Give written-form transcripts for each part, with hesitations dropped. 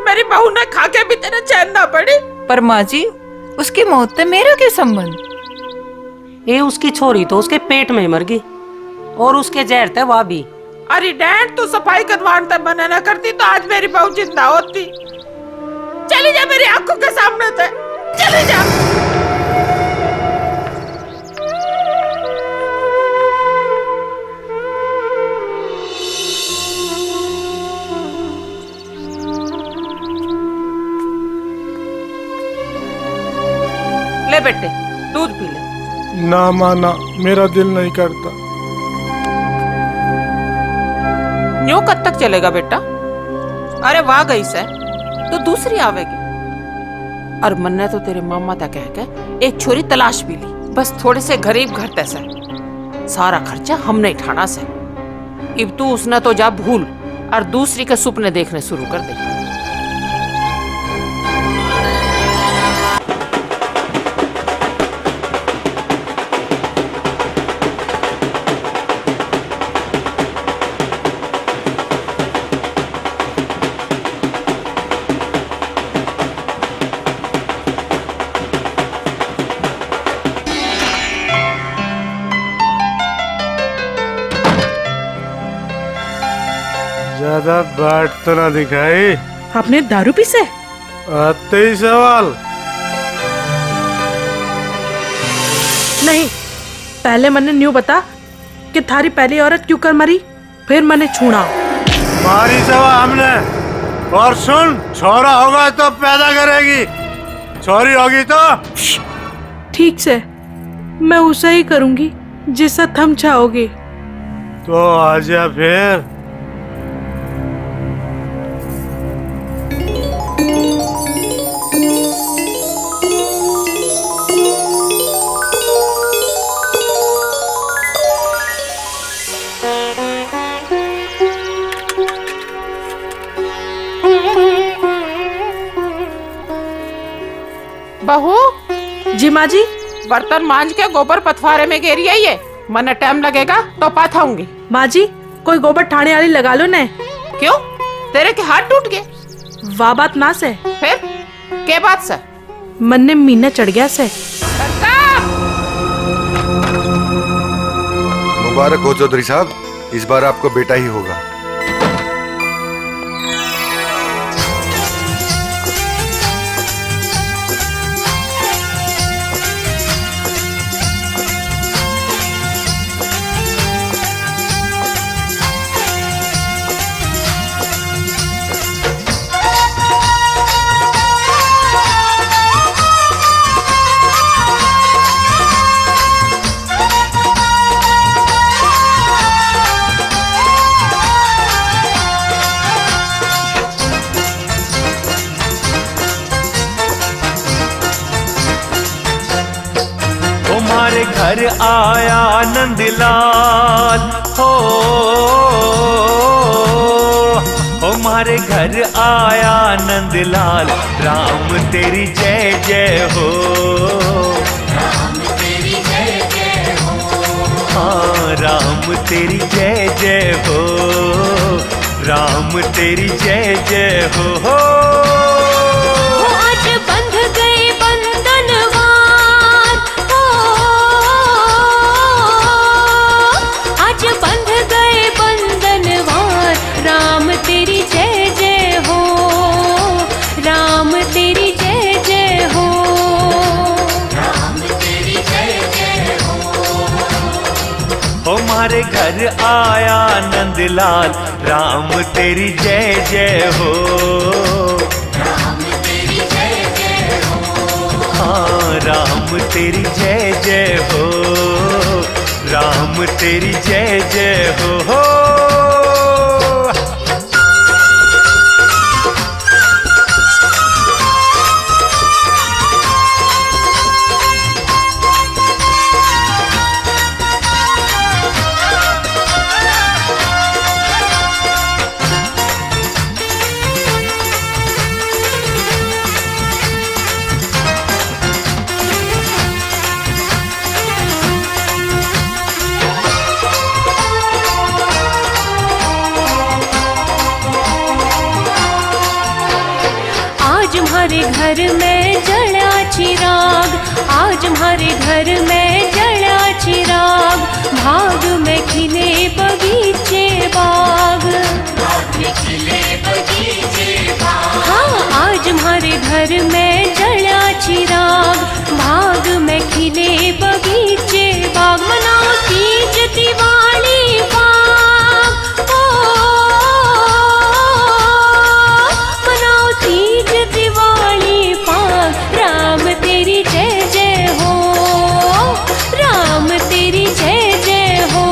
मेरी बहू ने खा के भी तेरे चैन ना पड़ी। पर माँ जी, उसकी मौत से मेरा क्या संबंध? ये उसकी छोरी तो उसके पेट में मर गई और उसके जहर थे वह भी। अरे डैड, तू सफाई करवाने मना न करती तो आज मेरी बहू जिंदा होती। चली जा मेरी आंखों के सामने से, चली जा। ले बेटे, दूध पी ले। ना माँ ना, मेरा दिल नहीं करता। न्यू कब तक चलेगा बेटा? अरे वाह गई से तो दूसरी आवेगी। और मन्ने तो तेरे मामा तक कह के एक छोरी तलाश भी ली, बस थोड़े से गरीब घर तैसे सारा खर्चा हमने उठाना से। अब तू उसने तो जा भूल और दूसरी के सपने देखने शुरू कर दे। ज्यादा बाट तो ना दिखाई। आपने दारू पी से? आते ही सवाल। नहीं, पहले मैंने न्यू बता कि थारी पहली औरत क्यों कर मरी, फिर मैंने छूना। मारी सवा हमने। और सुन, छोरा होगा तो पैदा करेगी, छोरी होगी तो। ठीक से, मैं उसे ही करूंगी जिसे थम चाहोगे। तो आजा फिर। बहू जी माँ जी। बर्तन मांज के गोबर पथवारे में गेरी है ये। मने टाइम लगेगा तो पाथाऊंगी। माँ जी, कोई गोबर ठाणे वाली लगा लो ने। क्यों, तेरे के हाथ टूट गए? वाह बात ना से। फिर के बात से? मन ने मीना चढ़ गया से। मुबारक हो चौधरी साहब, इस बार आपको बेटा ही होगा। हमारे घर आया नंदलाल हो, हमारे घर आया नंदलाल। राम तेरी जय जय हो, राम तेरी जय जय हो। हाँ, राम तेरी जय जय हो, राम तेरी जय जय हो। आज बंध गए बंधनवार हो, आज बंध गए बंधनवार। राम तेरी जय जय हो, राम तेरी जय जय हो, राम तेरी जय जय हो। हमारे घर आया नंदलाल। राम तेरी जय जय हो, राम तेरी जय जय हो। हाँ, राम तेरी जय जय हो, राम तेरी जय जय हो। म्हारे घर में जड़ा चिराग, आज म्हारे घर में जड़ा चिराग, भाग में खिले बगीचे बाग, हाँ आज म्हारे घर में जड़ा चिराग, भाग में खिले बगीचे बाग, मनाओ तीज दिवाली बाग, ओ मनाओ तीज दिवाली बाग, राम तेरी जय जय हो, राम तेरी जय जय हो,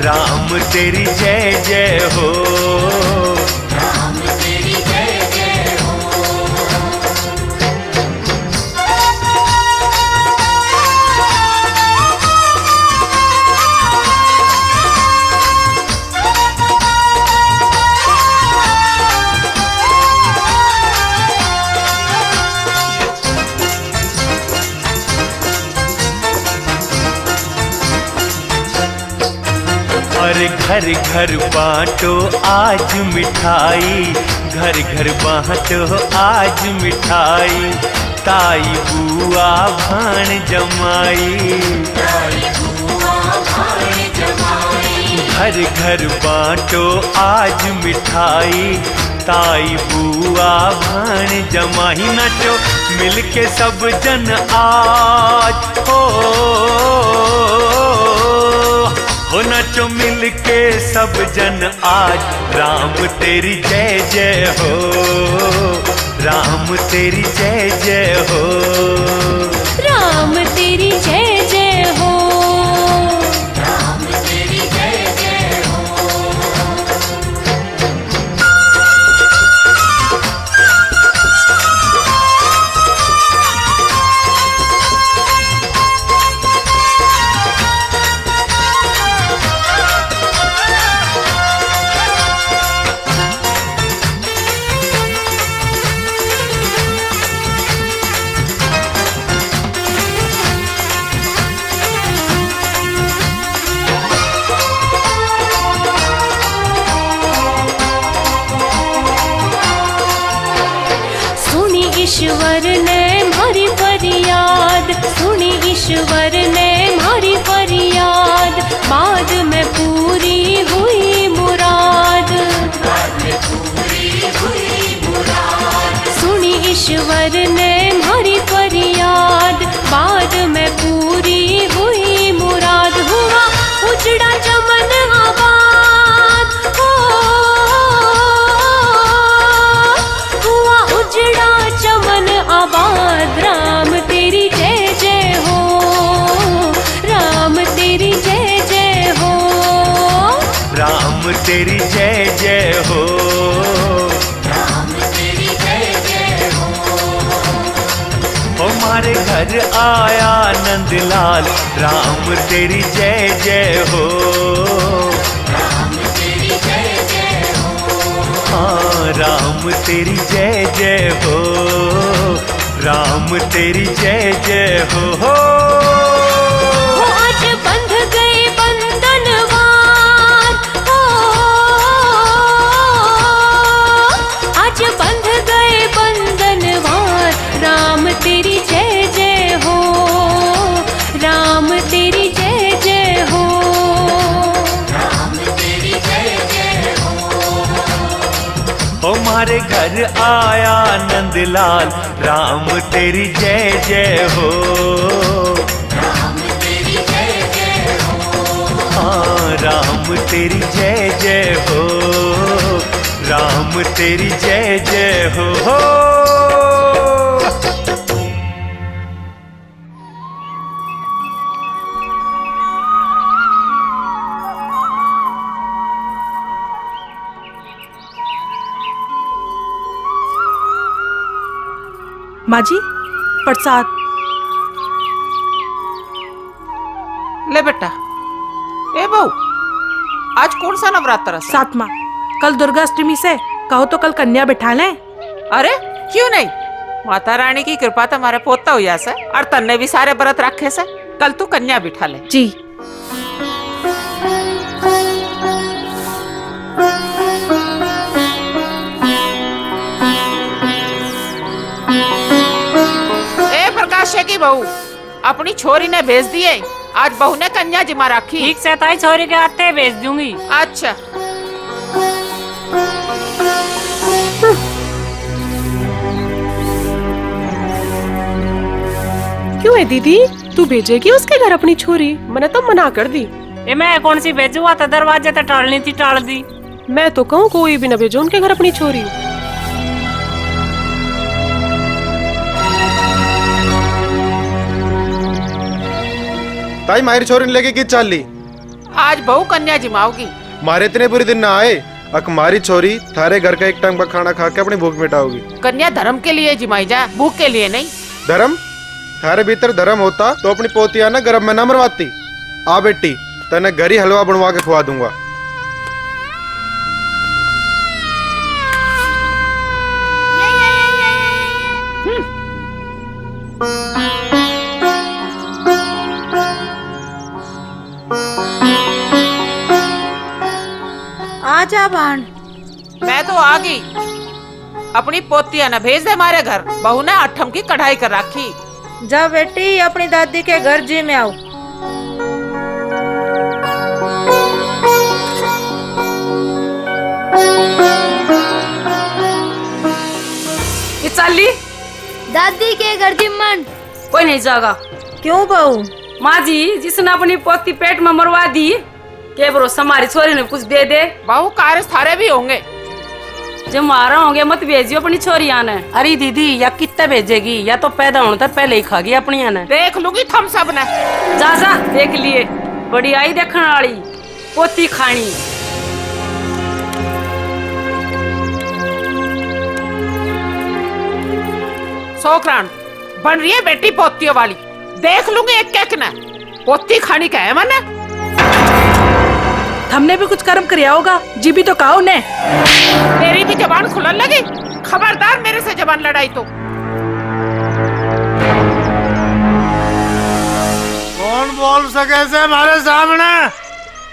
राम तेरी जय जय हो, राम तेरी जय जय हो। और घर घर बांटो आज मिठाई, घर घर बांटो आज मिठाई, ताई बुआ भाण जमाई, घर घर बांटो आज मिठाई, ताई बुआ भाण जमाई, नचो मिलके सब जन आज, हो नचो मिलके सब जन आज, राम तेरी जय जय हो, राम तेरी जय जय हो, राम तेरी जय जय हो, राम तेरी जय जय हो। ईश्वर ने मारी फरियाद, सुनी ईश्वर ने मारी फरियाद, बाद में पूरी हुई मुराद, सुनी ईश्वर ने मारी फरियाद, बाद में पूरी हुई मुराद, हुआ उजड़ा चमन आबाद, हुआ उजड़ा चमन आबाद, राम तेरी जय जय हो, राम तेरी जय जय हो, राम तेरी जय जय हो, राम तेरी जय जय हो। हमारे घर आया नंदलाल, राम तेरी जय जय हो, राम तेरी जय जय हो, हाँ राम तेरी जय जय हो, राम तेरी जय जय हो। आज बंध गए बंधनवार, आज बंध गए बंधनवार, राम तेरी जय जय हो, राम तेरी जय जय हो, राम तेरी जय जय हो। हमारे घर आया नंदलाल, राम तेरी जय जय हो, राम तेरी जय जय हो, हाँ राम तेरी जय जय हो, राम तेरी जय जय हो। माँ जी प्रसाद। ले बेटा। ए बहू, आज कौन सा नवरात्र है? सातवां। कल दुर्गाष्टमी से कहो तो कल कन्या बिठा लें। अरे क्यों नहीं, माता रानी की कृपा तुम्हारे पोता हुआ से, और तन्ने भी सारे व्रत रखे से, कल तू कन्या बिठा ले। जी। बहू, अपनी छोरी ने भेज दिए। आज बहू ने कन्या जिमा रखी। ठीक से ताई, छोरी के आते भेज दूंगी। अच्छा। क्यों है दीदी, तू भेजेगी उसके घर अपनी छोरी? मैंने तो मना कर दी। ए मैं कौन सी भेजू, तो दरवाजे तक टालनी थी, टाल दी। मैं तो कहूँ कोई भी न भेजो उनके घर अपनी छोरी। ताई मारी छोरी ने लेके की चाल ली? आज बहू कन्या जिमाओगी। मारे इतने बुरे दिन ना आए, अक मारी छोरी थारे घर का एक टाइम का खाना खा के अपनी भूख मिटाओगी। कन्या धर्म के लिए जिमाई जा, भूख के लिए नहीं। धर्म? थारे भीतर धर्म होता तो अपनी पोतिया ना गर्भ में न मरवाती। आ बेटी, तने घर ही हलवा बनवा के खुआ दूंगा। आजा बाण। मैं तो आ गई। अपनी पोतिया न भेज दे हमारे घर। बहू ने आठम की कढ़ाई कर रखी। जा बेटी, अपनी दादी के घर जी में आओ। ये चाली दादी के घर जिम्मन कोई नहीं जाएगा। क्यों बहू? माँ जी, जिसने अपनी पोती पेट में मरवा दी, के भरोसा हमारी छोरी ने कुछ दे दे। बहू कार्य थारे भी होंगे। जो मारा होंगे मत भेजियो अपनी छोरी आने। अरे दीदी, या कितना भेजेगी? या तो पैदा होने तक पहले ही खागी अपनी आने। देख लूंगी थम सब ने। जा जा देख लिए, बड़ी आई देखने वाली पोती खानी। सोकरान बन रही है बेटी पोतियों वाली। देख लूंगी एक एक ने। पोती खानी का है मन। हमने भी कुछ कर्म किया होगा, जी भी तो कहा ने। तेरी भी जबान खुलन लगी। खबरदार मेरे से जबान लड़ाई तो। कौन बोल सके से हमारे सामने?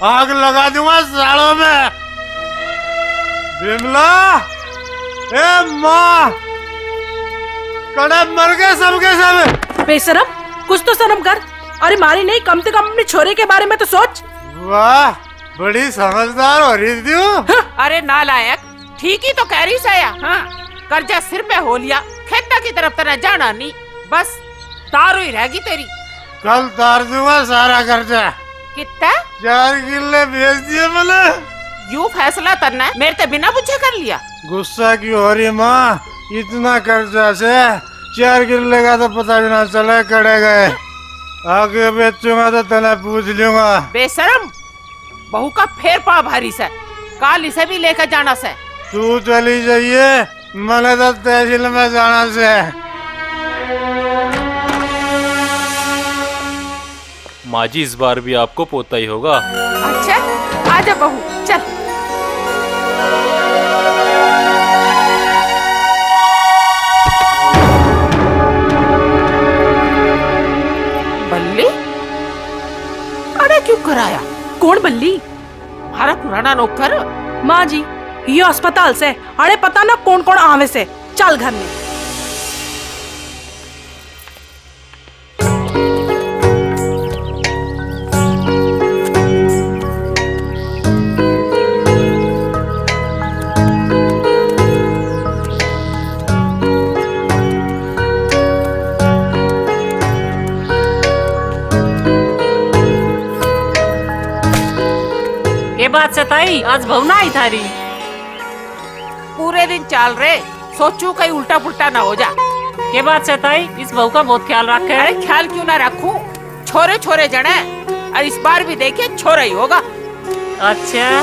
आग लगा दूंगा सालों में। बिमला, ए माँ, कड़े मर गए सबके सब। बेशरम, कुछ तो शर्म कर। अरे मारी नहीं, कम से कम अपने छोरे के बारे में तो सोच। वाह, बड़ी समझदार हो रही थी। हाँ। अरे नालायक, ठीक ही तो कह रही सया। हाँ, कर्जा सिर पे हो लिया, खेता की तरफ तरह जाना नहीं, बस तारो ही रहेगी तेरी। कल तार दूंगा सारा कर्जा। कितना? 4 किले भेज दिए मैंने। यूं फैसला करना है, मेरे ते बिना पूछे कर लिया। गुस्सा क्यों हो रही माँ? इतना कर्जा से 4 किले का तो पता भी ना चला कड़े गए। आगे बेचूंगा तो तना पूछ लूंगा। बेशरम, बहू का फेर पा भारी से। काल इसे भी लेकर जाना से। तू चली जाइए, मैंने तो तहसील में जाना से। माँ जी, इस बार भी आपको पोता ही होगा। अच्छा, आजा बहू, चल। बल्ली, अरे क्यों कराया? कौन बल्ली? हमारा पुराना नौकर। माँ जी, ये अस्पताल से। अरे पता ना कौन कौन आवे से। चल घर में। ये बात सताई, आज भवना आई थारी। पूरे दिन चाल रहे, सोचू कहीं उल्टा पुल्टा ना हो जा। के बात सताई, इस बहू का बहुत ख्याल रखे। अरे ख्याल क्यों ना रखूं? छोरे छोरे जने, और इस बार भी देखिए छोरा ही होगा। अच्छा,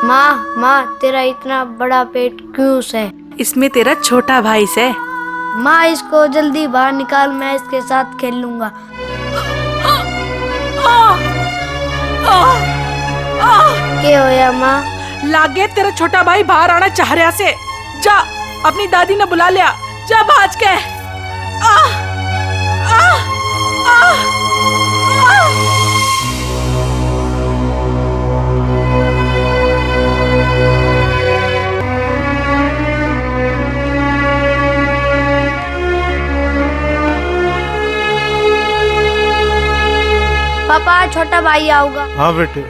माँ माँ तेरा इतना बड़ा पेट क्यों है? इसमें तेरा छोटा भाई से। माँ इसको जल्दी बाहर निकाल, मैं इसके साथ खेल लूंगा। क्या होया माँ? लागे तेरा छोटा भाई बाहर आना चाह रहा से। जा, अपनी दादी ने बुला लिया। जा भाज के। आ, आ, आ, आ। पापा छोटा भाई आऊगा। हाँ बेटे,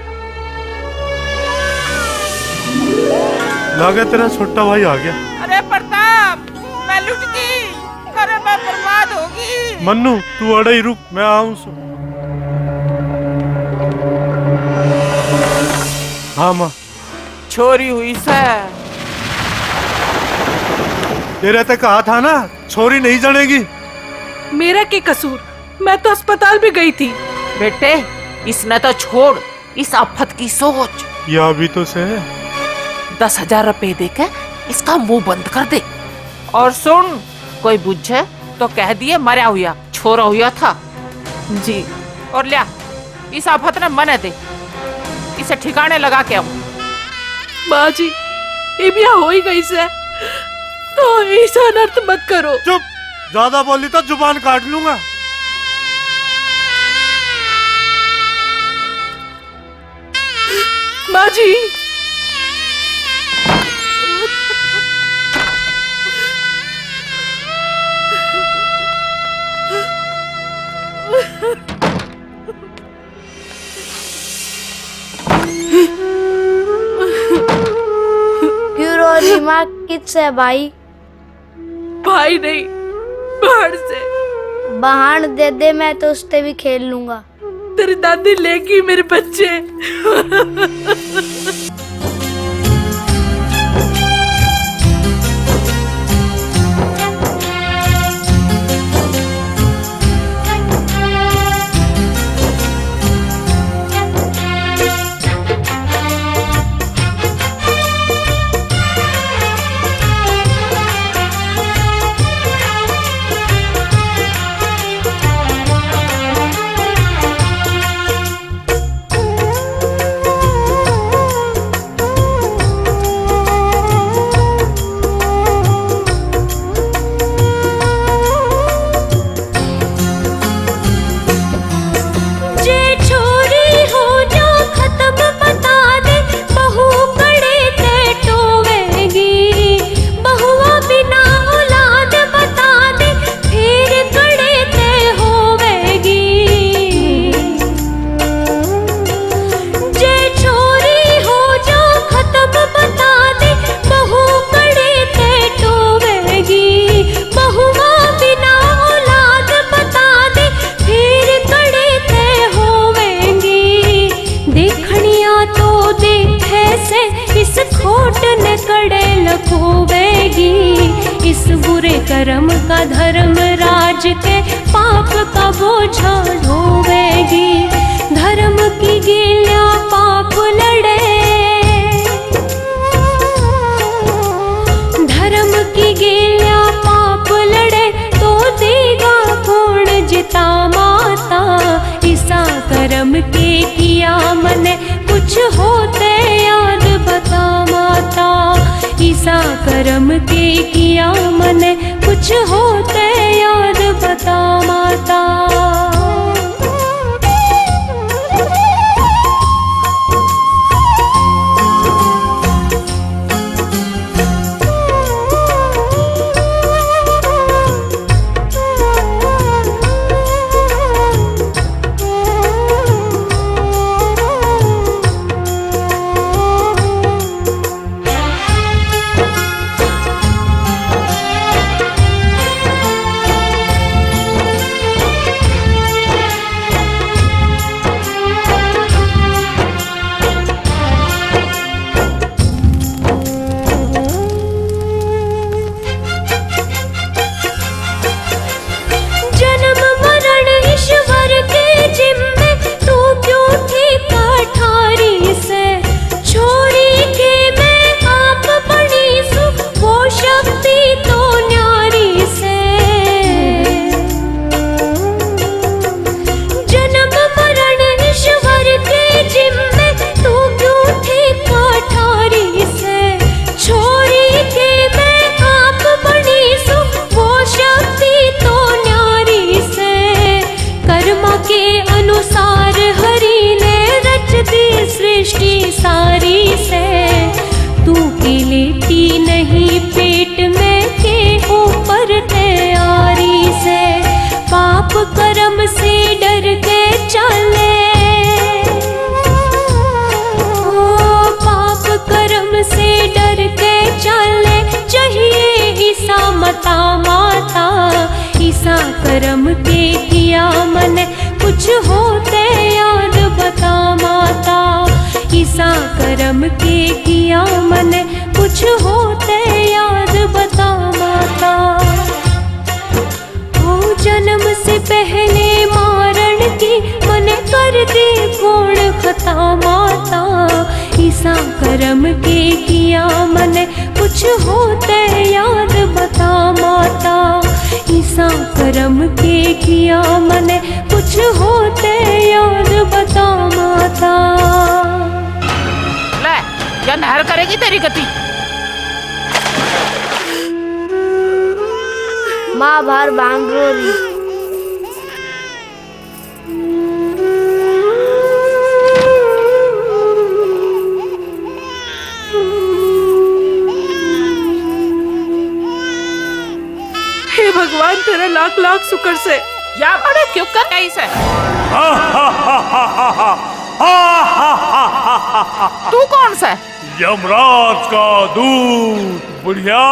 लगा तेरा छोटा भाई आ गया। अरे प्रताप, मैं लुट गई। अरे मैं बर्बाद होगी। मन्नू तू अड़े ही रुक, मैं आऊं सो। हाँ माँ, छोरी हुई से। तेरे तक कहा था ना, छोरी नहीं जनेगी। मेरा क्या कसूर, मैं तो अस्पताल भी गई थी। बेटे, इसने तो छोड़ इस आफत की सोच। या अभी तो से 10,000 रुपए देके इसका मुंह बंद कर दे। और सुन, कोई बुझे तो कह दिए मरा हुआ छोरा हुआ था जी। और लिया, इस आफत ने मने दे, इसे ठिकाने लगा के आऊं। माँ जी, ये भी हो ही गई से, तो ऐसा अनर्थ मत करो। चुप, ज्यादा बोली तो जुबान काट लूंगा। माँ जी, क्यों रो रही माँ? किससे भाई? भाई नहीं, बाहर से। बहान दे दे, मैं तो उससे भी खेल लूंगा। तेरी दादी लेगी मेरे बच्चे। कर्म का धर्म राज के पाप का बोझा ढोवेगी। धर्म की गिलिया पाप लड़े, धर्म की गिलिया पाप लड़े तो देगा कौन जिता माता। ईसा कर्म के किया मने कुछ होते याद बता माता। ईसा कर्म के किया मने कुछ होते याद बता माता। करम के किया मन कुछ होते याद बता माता। ईसा करम के किया मन कुछ होते याद बता माता। ओ जन्म से पहले मारण की मन कर दी कौन खता माता। ईसा करम के किया मन कुछ होते याद बता माता। ईसा करम के किया मन कुछ होते याद बता माता। ले या नहर करेगी तेरी गति। माँ बाहर बांध रो रही। हे भगवान तेरा लाख लाख शुक्र से। या बड़े क्यों कर रही से? तू कौन सा? यमराज का दूत। बुढ़िया,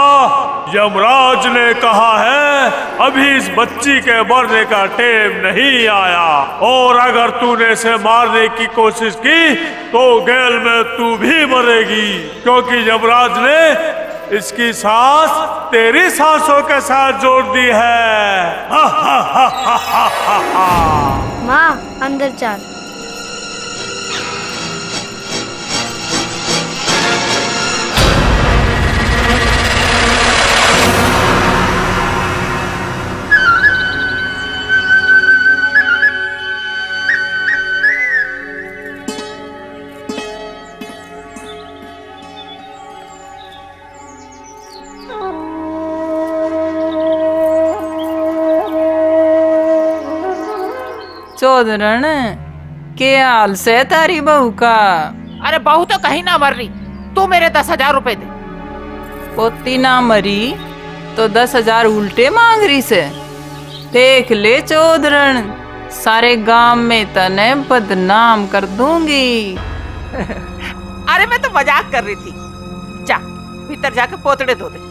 यमराज ने कहा है अभी इस बच्ची के मरने का टेम नहीं आया, और अगर तूने इसे मारने की कोशिश की तो गैल में तू भी मरेगी, क्योंकि यमराज ने इसकी सांस तेरी सांसों के साथ जोड़ दी है। माँ अंदर चल। चौधरन के हाल से तारी बहू का? अरे बहू तो कहीं ना मर रही, तू मेरे 10,000 रुपए दे। पोती ना मरी तो 10,000 उल्टे मांग रही से। देख ले चौधरन, सारे गांव में तने बदनाम कर दूंगी। अरे मैं तो मजाक कर रही थी। जा भीतर जाके पोतड़े धो दे।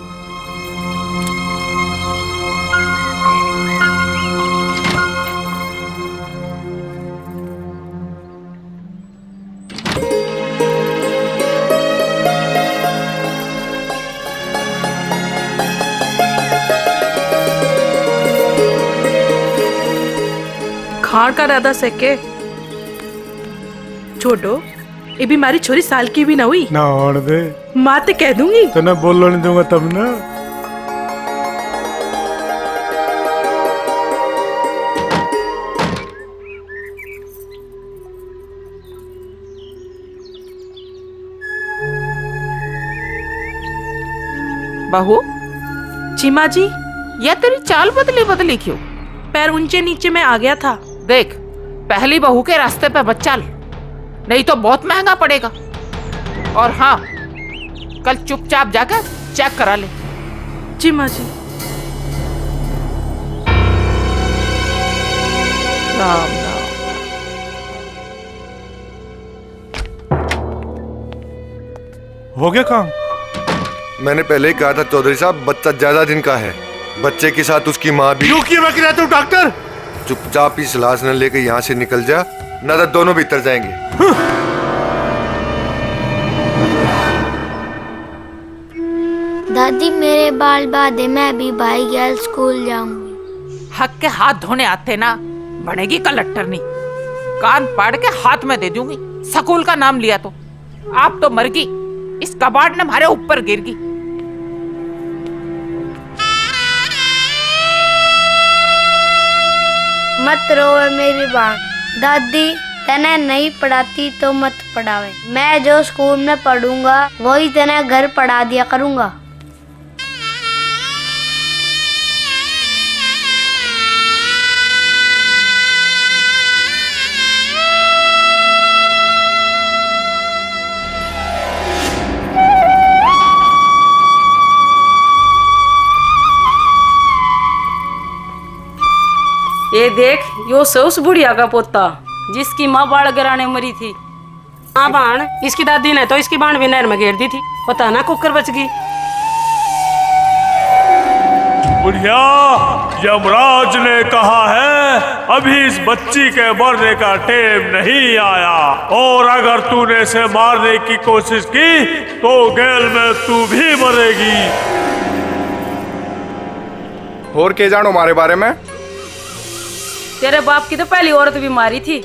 खाण का राधा सेके छोटो, ये भी हमारी छोरी साल की भी ना हुई ना होने दे। माँ ते कह दूंगी। तो ना बोलने दूंगा तब ना। बहू, चीमा जी, या तेरी चाल बदली बदली क्यों? पैर ऊंचे नीचे में आ गया था। देख, पहली बहू के रास्ते पे मत चल, नहीं तो बहुत महंगा पड़ेगा। और हाँ, कल चुपचाप जाकर चेक करा ले। जी माँ जी। राम राम। हो गया काम? मैंने पहले ही कहा था चौधरी साहब, बच्चा ज्यादा दिन का है, बच्चे के साथ उसकी माँ भी। क्यों की बक रहा तू डॉक्टर? चुपचाप इस लाश न लेके यहाँ से निकल जा, न तो दोनों भीतर जाएंगे। दादी मेरे बाल बांधे, मैं भी भाई गैल स्कूल जाऊंगी। हक के हाथ धोने आते ना, बनेगी कलेक्टर नहीं। कान पाड़ के हाथ में दे दूंगी, स्कूल का नाम लिया तो। आप तो मर गई, इस कबाड़ ने हमारे ऊपर गिर गई। मत रोवे मेरी बात। दादी तने नहीं पढ़ाती तो मत पढ़ावे। मैं जो स्कूल में पढ़ूंगा वही तने घर पढ़ा दिया करूंगा। ये देख, यो से उस बुढ़िया का पोता जिसकी माँ बाढ़ गिराने मरी थी। हाँ बाण, इसकी दादी ने तो इसकी बाण भी नहर में घेर दी थी, पता ना कुकर बच गई। बुढ़िया, यमराज ने कहा है अभी इस बच्ची के मरने का टाइम नहीं आया, और अगर तूने इसे मारने की कोशिश की तो जेल में तू भी मरेगी। और के जानो हमारे बारे में? तेरे बाप की तो पहली औरत भी मारी थी।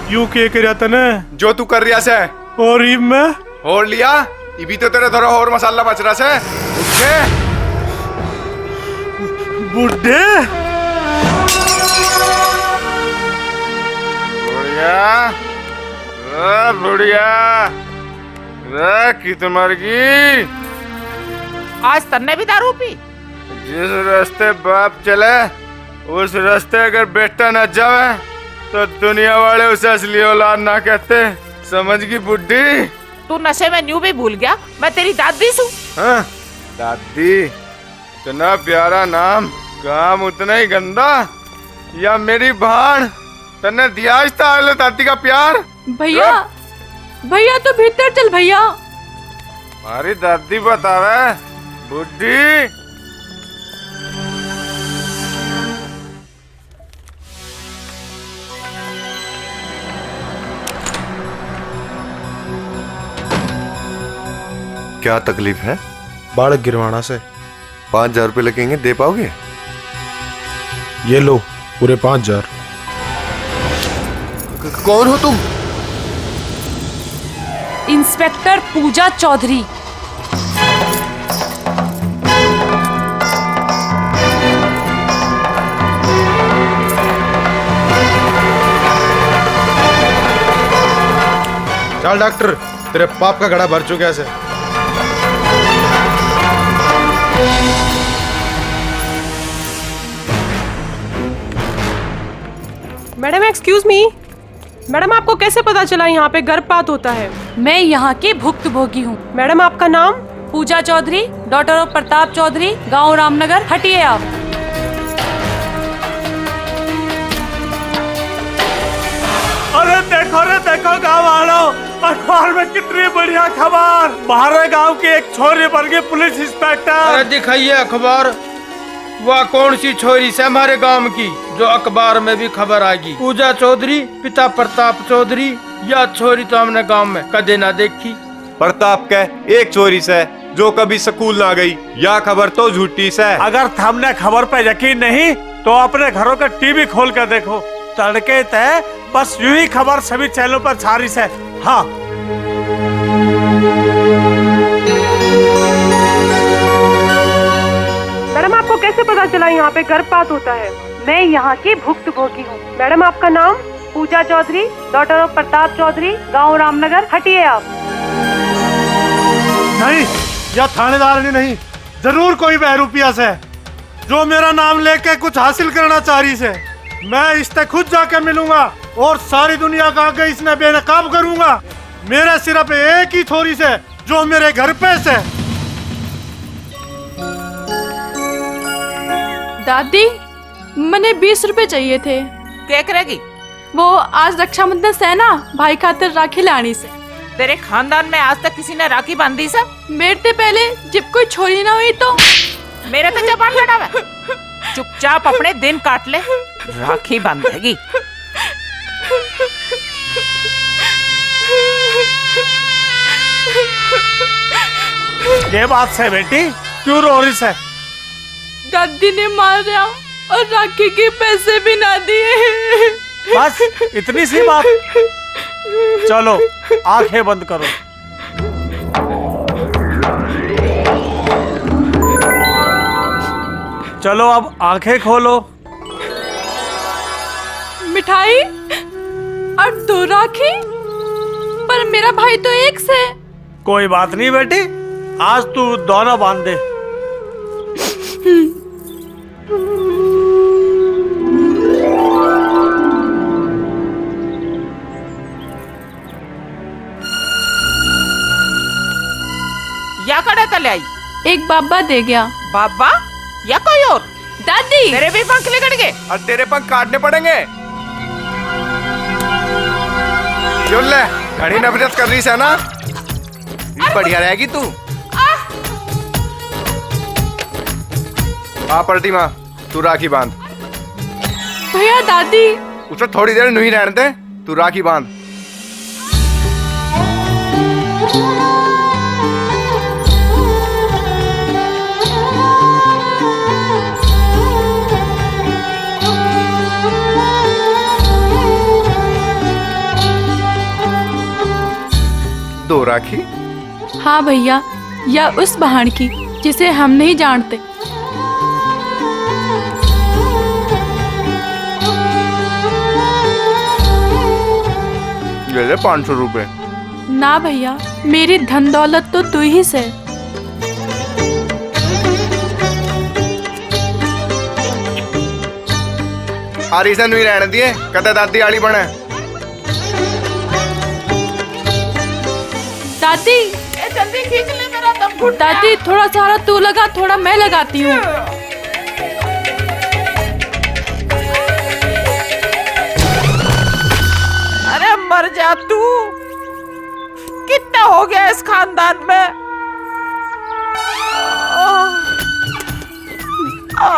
यूं के कर तने जो तू कर रिया से और इब में और लिया, इभी तो तेरे थोड़ा और मसाला बच रहा से। उठ के बुढ़े बुढ़िया, बुढ़िया की तुम्हारी आज तन्ने भी दारू पी? जिस रास्ते बाप चले उस रास्ते अगर बेटा न जावे तो दुनिया वाले उसे असली औलाद ना कहते, समझ गई बुड्ढी? तू नशे में न्यू भी भूल गया मैं तेरी दादी सू। हाँ, दादी इतना प्यारा नाम, काम उतना ही गंदा, या मेरी भाण तन्ने दिया था दादी का प्यार? भैया, भैया तो भीतर चल भैया। हमारी दादी बतावे बुड्ढी। क्या तकलीफ है? बालक गिरवाना से 5,000 रुपए लगेंगे, दे पाओगे? ये लो पूरे 5,000। कौन हो तुम? इंस्पेक्टर पूजा चौधरी। चल डॉक्टर, तेरे पाप का घड़ा भर चुका है। मैडम एक्सक्यूज मी, मैडम आपको कैसे पता चला यहाँ पे गर्भपात होता है? मैं यहाँ की भुक्तभोगी हूँ। मैडम आपका नाम? पूजा चौधरी, डॉटर ऑफ प्रताप चौधरी, गांव रामनगर। हटिए आप। अरे देखो गाँव वालों, अखबार में कितनी बढ़िया खबर। हमारे गांव की एक छोरी बन गई पुलिस इंस्पेक्टर। अरे दिखाइए अखबार, वह कौन सी छोरी से हमारे गांव की जो अखबार में भी खबर आएगी? पूजा चौधरी, पिता प्रताप चौधरी। यह छोरी तो हमने गांव में कदे ना देखी। प्रताप के एक छोरी से जो कभी स्कूल ना गई, यह खबर तो झूठी से। अगर हमने खबर पे यकीन नहीं तो अपने घरों का टीवी खोल कर देखो, तड़के तय बस यूं ही खबर सभी चैनलों पर छारी से। हाँ, मैडम आपको कैसे पता चला यहाँ पे गर्भपात होता है? मैं यहाँ की भुक्तभोगी हूँ। मैडम आपका नाम? पूजा चौधरी, डॉटर ऑफ प्रताप चौधरी, गांव रामनगर। हटिए आप। नहीं, यह थानेदार नहीं, जरूर कोई बहरूपिया से जो मेरा नाम लेके कुछ हासिल करना चाह रही से। मैं इससे खुद जाके मिलूंगा और सारी दुनिया का आगे इसने बेनकाब करूंगा। मेरे सिर्फ एक ही छोरी से जो मेरे घर पे से। दादी, मैंने 20 रुपए चाहिए थे। क्या करेगी? वो आज रक्षाबंधन से ना भाई खातिर राखी लानी से। तेरे खानदान में आज तक किसी ने राखी बांधी से? मेरे पहले जब कोई छोरी ना हुई तो। मेरे तो जबान लड़ा हुआ। चुपचाप अपने दिन काट ले, राखी बांधेगी। ये बात से बेटी, क्यों रो रही है? दादी ने मारा और राखी के पैसे भी ना दिए। बस इतनी सी बात? चलो आंखें बंद करो। चलो अब आंखें खोलो। मिठाई और 2 राखी, पर मेरा भाई तो एक से। कोई बात नहीं बेटी, आज तू दोनों बांध दे। या कड़े तले आई एक बाबा दे गया। बाबा या कोई और? दादी तेरे भी पंख निकल गए। और तेरे पंख काटने पड़ेंगे। यो ले, घड़ी नफरत कर रही है ना? बढ़िया रहेगी तू। आ पलटी माँ, तू राखी बांध। भैया दादी उसे थोड़ी देर नहीं रहने दे, तू राखी बांध। दो राखी। हाँ भैया, या उस बहन की जिसे हम नहीं जानते। ले ले 500 रुपए। ना भैया, मेरी धन दौलत तो तू ही से। आरी से नहीं रहने दिए, कदे दादी आली बने। दादी जल्दी खींच ले, मेरा दम घुट। दादी थोड़ा सारा तू लगा, थोड़ा मैं लगाती हूँ। अरे मर जा तू। कितना हो गया इस खानदान में।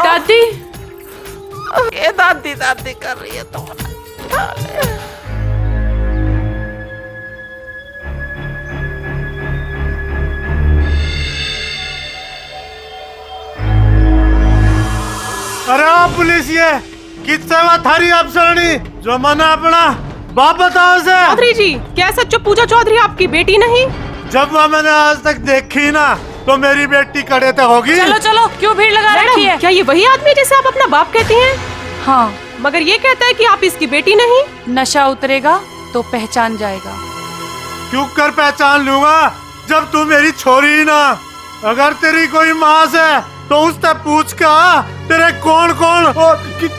दादी ये दादी दादी कर रही है तो अरे पुलिस ये किससे वो थारी अफसरनी जो मना अपना बाप बताओ से। चौधरी जी, क्या सच्चो पूजा चौधरी आपकी बेटी नहीं? जब वो मैंने आज तक देखी ना तो मेरी बेटी कड़े तक होगी। चलो चलो, क्यों भीड़ लगा रखी है? क्या ये वही आदमी जिसे आप अपना बाप कहती हैं? हाँ, मगर ये कहता है कि आप इसकी बेटी नहीं। नशा उतरेगा तो पहचान जाएगा। क्यों कर पहचान लूंगा जब तू मेरी छोरी ना। अगर तेरी कोई माँ से तो उससे पूछ का तेरे कौन कौन और कितने।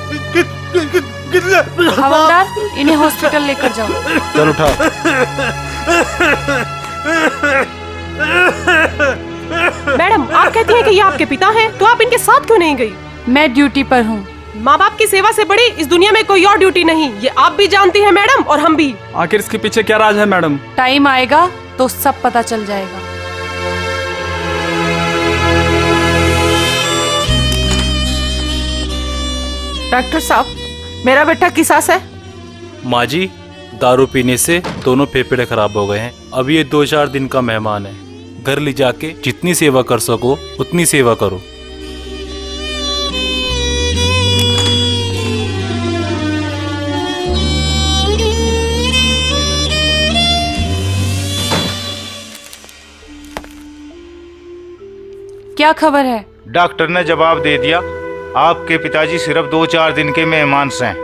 हवलदार, इन्हें हॉस्पिटल लेकर जाओ। चल उठा। मैडम, आप कहती हैं कि ये आपके पिता हैं, तो आप इनके साथ क्यों नहीं गई? मैं ड्यूटी पर हूँ। माँ बाप की सेवा से बड़ी इस दुनिया में कोई और ड्यूटी नहीं। ये आप भी जानती हैं मैडम, और हम भी। आखिर इसके पीछे क्या राज है मैडम? टाइम आएगा तो सब पता चल जाएगा। डॉक्टर साहब, मेरा बेटा किसास है। माँ जी, दारू पीने से दोनों फेफड़े खराब हो गए हैं। अब ये 2-4 दिन का मेहमान है। घर ले जाके जितनी सेवा कर सको उतनी सेवा करो। क्या खबर है? डॉक्टर ने जवाब दे दिया, आपके पिताजी सिर्फ 2-4 दिन के मेहमान हैं।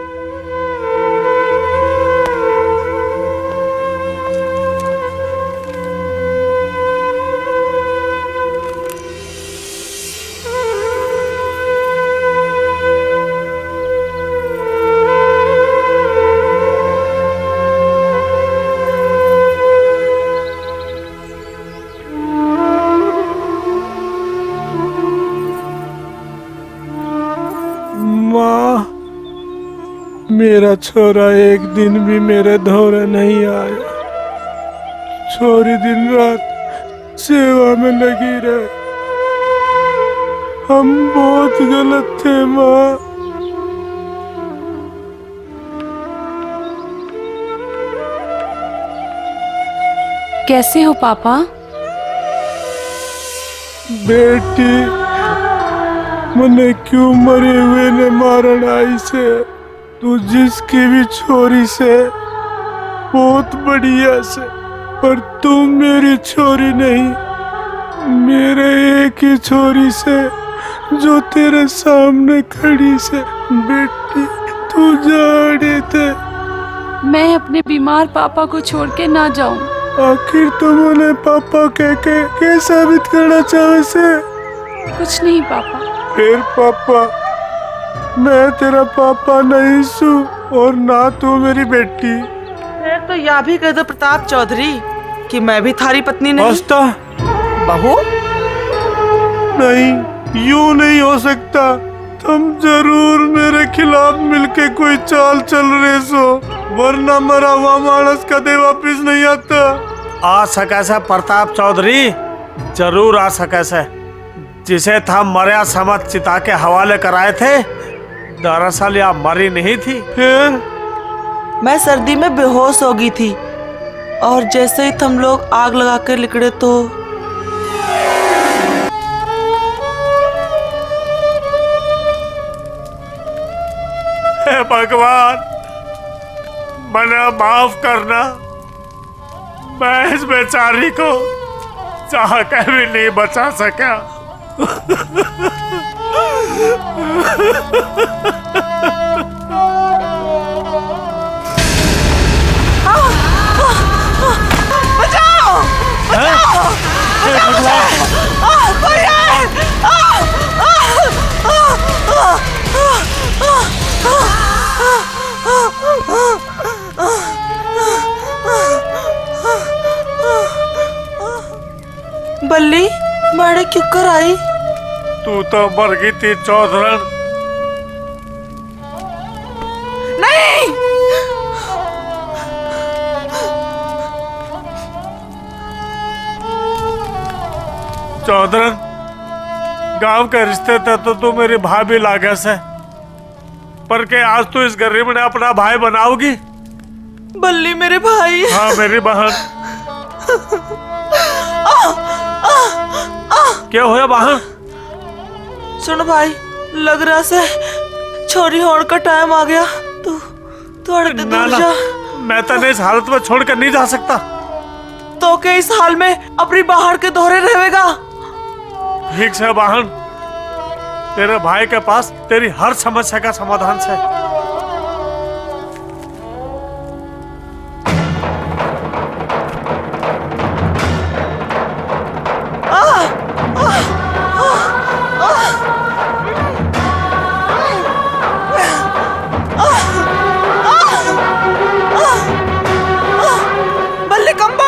मेरा छोरा एक दिन भी मेरे दौरे नहीं आया। छोरी दिन रात सेवा में लगी रहे। हम बहुत गलत थे माँ। कैसे हो पापा? बेटी, मने क्यों मरे हुए ने मारन आई से। तू जिसकी भी छोरी से बहुत बढ़िया से, पर तू मेरी छोरी नहीं। मेरे एक ही छोरी से जो तेरे सामने खड़ी से। बेटी, तू जाने थे। मैं अपने बीमार पापा को छोड़ के ना जाऊं। आखिर तुम उन्हें पापा कह के क्या साबित करना चाहे से? कुछ नहीं पापा। फिर पापा, मैं तेरा पापा नहीं सू और ना तू मेरी बेटी। फिर तो यह भी कह दो प्रताप चौधरी कि मैं भी थारी पत्नी नहीं। बहू नहीं, यूं नहीं हो सकता। तुम जरूर मेरे खिलाफ मिलके कोई चाल चल रहे सो, वरना मरा हुआ मानस कदे वापिस नहीं आता। आ सके से प्रताप चौधरी, जरूर आ सके से। जिसे था मरिया समझ चिता के हवाले कराए थे, दरअसल यह मरी नहीं थी। फिर मैं सर्दी में बेहोश हो गई थी और जैसे ही तुम लोग आग लगा कर निकले तो हे भगवान, मना माफ करना। मैं इस बेचारी को चाह के भी नहीं बचा सका। बचाओ! बचाओ! कोई है! बल्ली, बड़े क्यों कर आई? तू तो मर गई थी चौधरन। नहीं! चौधरन, गांव के रिश्ते थे तो तू मेरी भाभी लागे से, पर के आज तू इस गरीब ने अपना भाई बनाओगी? बल्ली मेरे भाई। हाँ मेरी बहन। क्या होया बहन? सुन भाई, लग रहा से छोरी होने का टाइम आ गया। तू थोड़े दूर जा। मैं तो इस हालत में छोड़ कर नहीं जा सकता। तो के इस हाल में अपनी बाहर के दोहरे रहेगा। ठीक से बहन, तेरे भाई के पास तेरी हर समस्या का समाधान है। बल्ले कंबड़!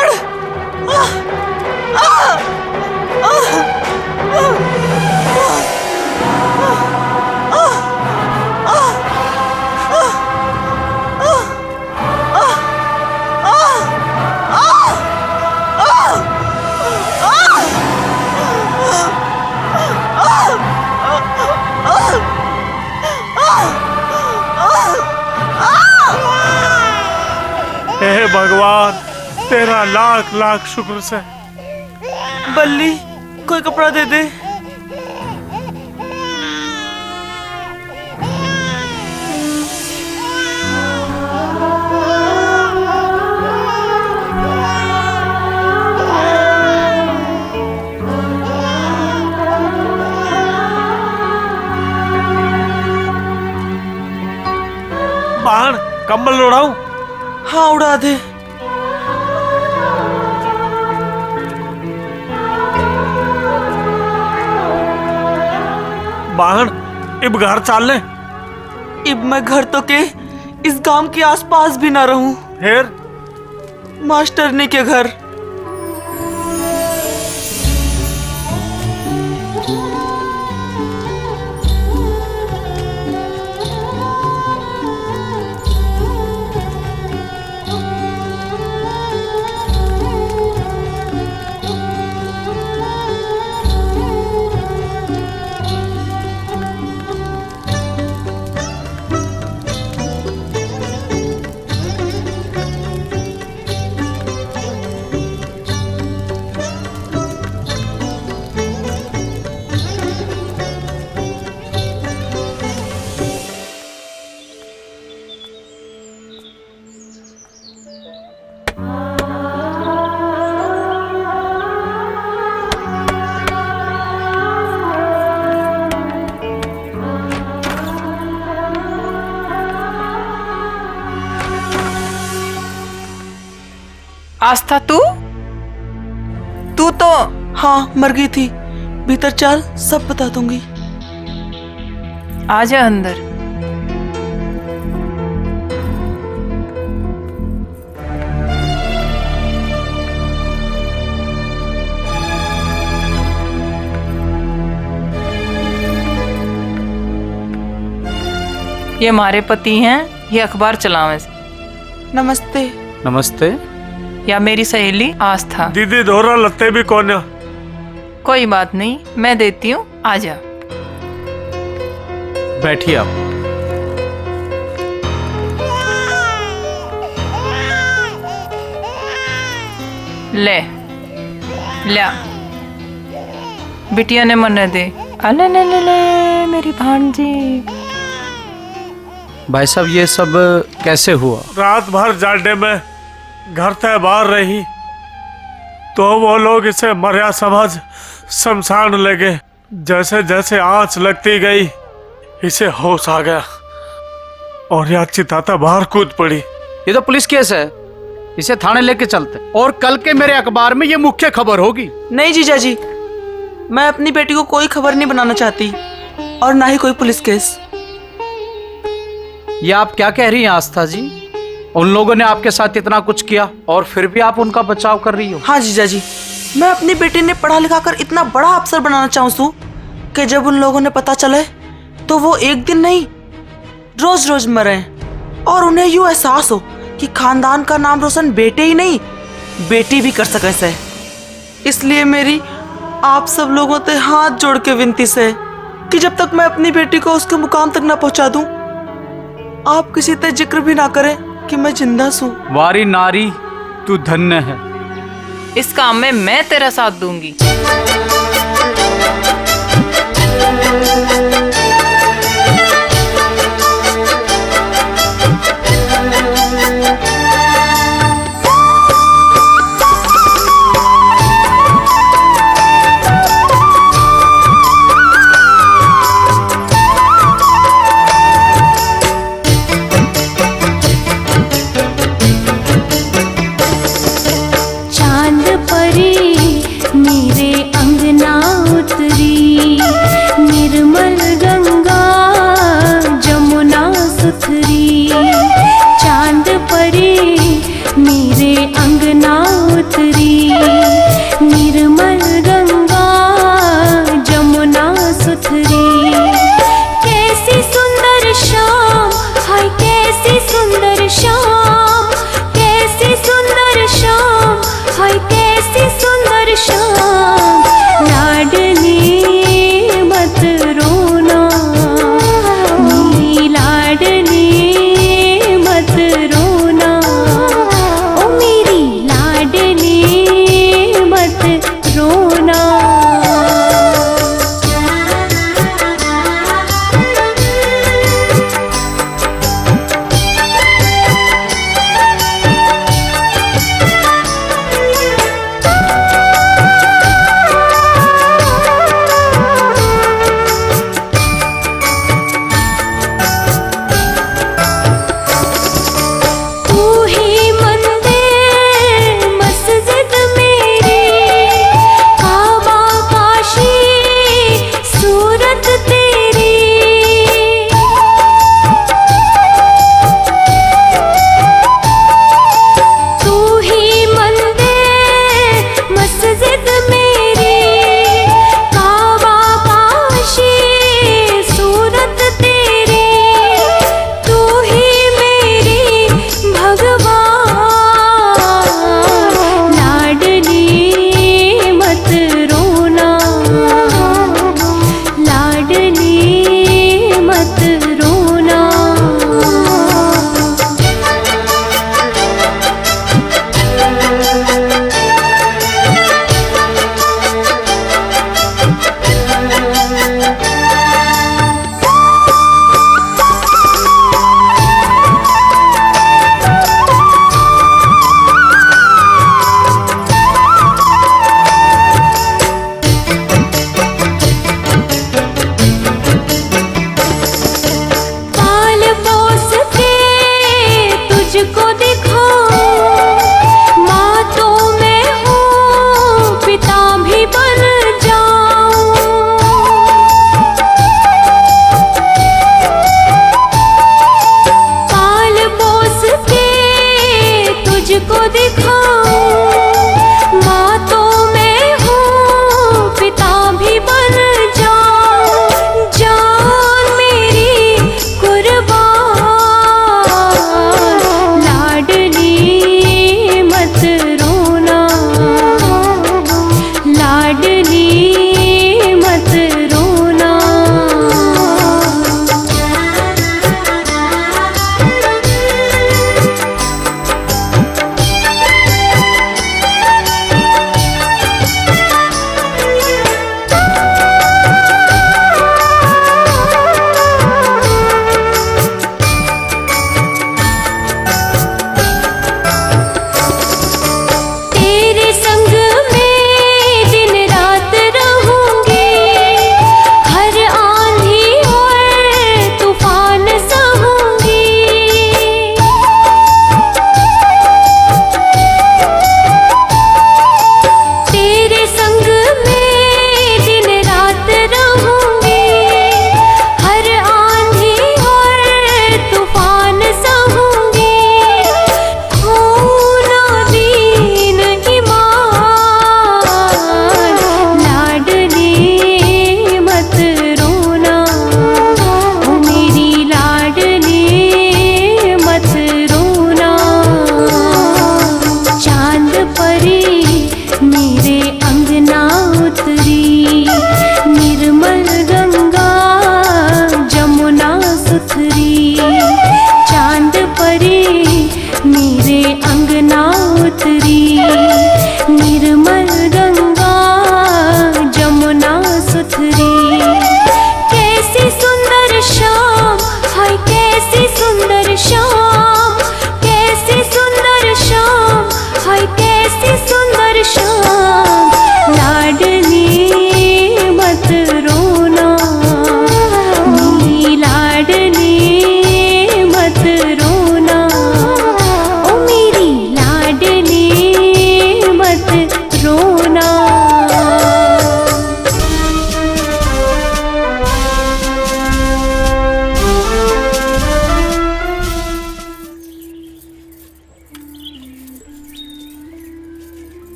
हे भगवान, तेरा लाख लाख शुक्र से। बल्ली, कोई कपड़ा दे दे। बहन, कंबल उड़ाऊं? हाँ, उड़ा दे। बहन, इब घर चाल ले। इब मैं घर तो के इस गांव के आसपास भी ना रहूं। फिर मास्टरनी के घर। आस्था, तू मर गई थी। भीतर चल, सब बता दूंगी। आजा अंदर। ये हमारे पति हैं, ये अखबार चलावे। नमस्ते। नमस्ते। या मेरी सहेली आस्था। दीदी दोहरा लगते भी कौन है? कोई बात नहीं, मैं देती हूँ, आजा। बैठिए आप। ले ले, बिटिया ने मन दे। अले ले ले ले मेरी भांजी। भाई साहब ये सब कैसे हुआ? रात भर जाडे में घर से बाहर रही तो वो लोग इसे मरिया समझ शमशान ले गए। जैसे जैसे आंच लगती गई इसे होश आ गया और यह चिताता बाहर कूद पड़ी। ये तो पुलिस केस है, इसे थाने लेके चलते और कल के मेरे अखबार में ये मुख्य खबर होगी। नहीं जीजा जी, मैं अपनी बेटी को कोई खबर नहीं बनाना चाहती और ना ही कोई पुलिस केस। ये आप क्या कह रही हैं आस्था जी? उन लोगों ने आपके साथ इतना कुछ किया और फिर भी आप उनका बचाव कर रही हो? हाँ जीजा जी, मैं अपनी बेटी ने पढ़ा लिखा कर इतना बड़ा अफसर बनाना चाहूँ कि जब उन लोगों ने पता चले तो वो एक दिन नहीं रोज रोज मरे और उन्हें यूँ एहसास हो कि खानदान का नाम रोशन बेटे ही नहीं बेटी भी कर सके से। इसलिए मेरी आप सब लोगों से हाथ जोड़ के विनती से कि जब तक मैं अपनी बेटी को उसके मुकाम तक ना पहुंचा दूं, आप किसी से जिक्र भी ना करें कि मैं जिंदा हूं। वारी नारी तू धन्य है। इस काम में मैं तेरा साथ दूंगी। चांद परी मेरे अंगना